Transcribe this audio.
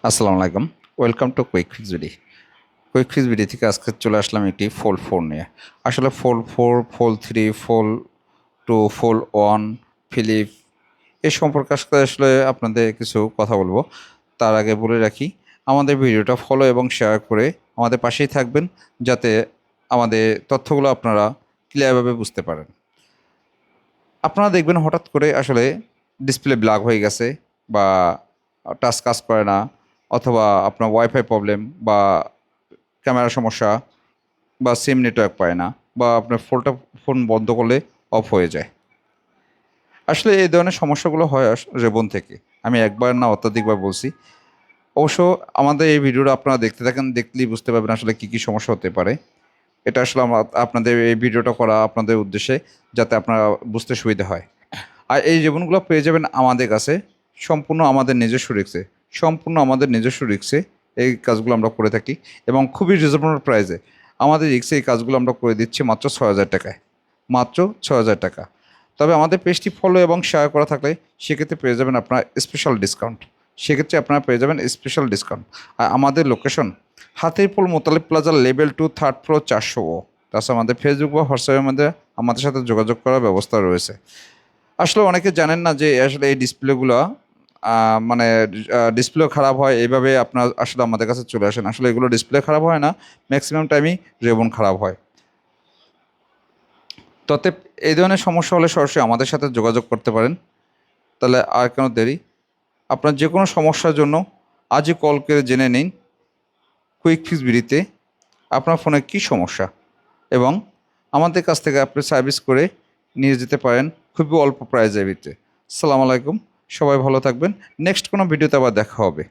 আসসালামু আলাইকুম। Welcome to quick fix BD. Quick fix BD থেকে আজকে চলে আসলাম একটি ফোল্ড 4 নিয়ে। আসলে fold 4, fold 3, fold 2, fold 1, flip এ সম্পর্কে আজকে আসলে আপনাদের কিছু কথা বলবো। তার আগে বলে রাখি, আমাদের ভিডিওটা ফলো এবং শেয়ার করে আমাদের পাশেই থাকবেন, যাতে আমাদের তথ্যগুলো আপনারা ক্লিয়ারভাবে বুঝতে পারেন। আপনারা দেখবেন হঠাৎ করে আসলে ডিসপ্লে ব্ল্যাক হয়ে গেছে, বা টাচ কাজ করে না, অথবা আপনার ওয়াইফাই প্রবলেম, বা ক্যামেরার সমস্যা, বা সিম নেটওয়ার্ক পায় না, বা আপনার ফোন বন্ধ করলে অফ হয়ে যায়। আসলে এই ধরনের সমস্যাগুলো হয় রেবন থেকে। আমি একবার না অত্যাধিকবার বলছি। অবশ্য আমাদের এই ভিডিওটা আপনারা দেখতে থাকেন, দেখলেই বুঝতে পারবেন আসলে কী কী সমস্যা হতে পারে। এটা আসলে আপনাদের এই ভিডিওটা করা আপনাদের উদ্দেশ্যে, যাতে আপনারা বুঝতে সুবিধা হয়। আর এই জীবনগুলো পেয়ে যাবেন আমাদের কাছে, সম্পূর্ণ আমাদের নিজস্ব রিক্সে। এই কাজগুলো আমরা করে থাকি, এবং খুবই রিজনেবল প্রাইসে আমাদের রিক্সে এই কাজগুলো আমরা করে দিচ্ছি মাত্র ৬,০০০ টাকায়। মাত্র ৬,০০০ টাকা। তবে আমাদের পেজটি ফলো এবং শেয়ার করা থাকলে সেক্ষেত্রে পেয়ে যাবেন আপনারা স্পেশাল ডিসকাউন্ট। আর আমাদের location Hatirpool Motaleb plaza level 2, 3rd floor, 400 ও। তাছাড়া আমাদের ফেসবুক বা হোয়াটসঅ্যাপের মধ্যে আমাদের সাথে যোগাযোগ করার ব্যবস্থা রয়েছে। আসলে অনেকে জানেন না যে আসলে এই ডিসপ্লেগুলো মানে ডিসপ্লে খারাপ হয়, এইভাবে আপনার আসলে আমাদের কাছে চলে আসেন। আসলে এগুলো ডিসপ্লে খারাপ হয় না, ম্যাক্সিমাম টাইমই রেবন খারাপ হয়। ততে এই ধরনের সমস্যা হলে সরাসরি আমাদের সাথে যোগাযোগ করতে পারেন। তাহলে আর কেন দেরি, আপনার যে কোনো সমস্যার জন্য আজই কল করে জেনে নিন কুইক ফিক্স বিডিতে আপনার ফোনে কী সমস্যা, এবং আমাদের কাছ থেকে আপনি সার্ভিস করে নিয়ে যেতে পারেন খুবই অল্প প্রাইজের ভিতরে। আসসালামু আলাইকুম, সবাই ভালো থাকবেন। নেক্সট কোনো ভিডিওতে আবার দেখা হবে।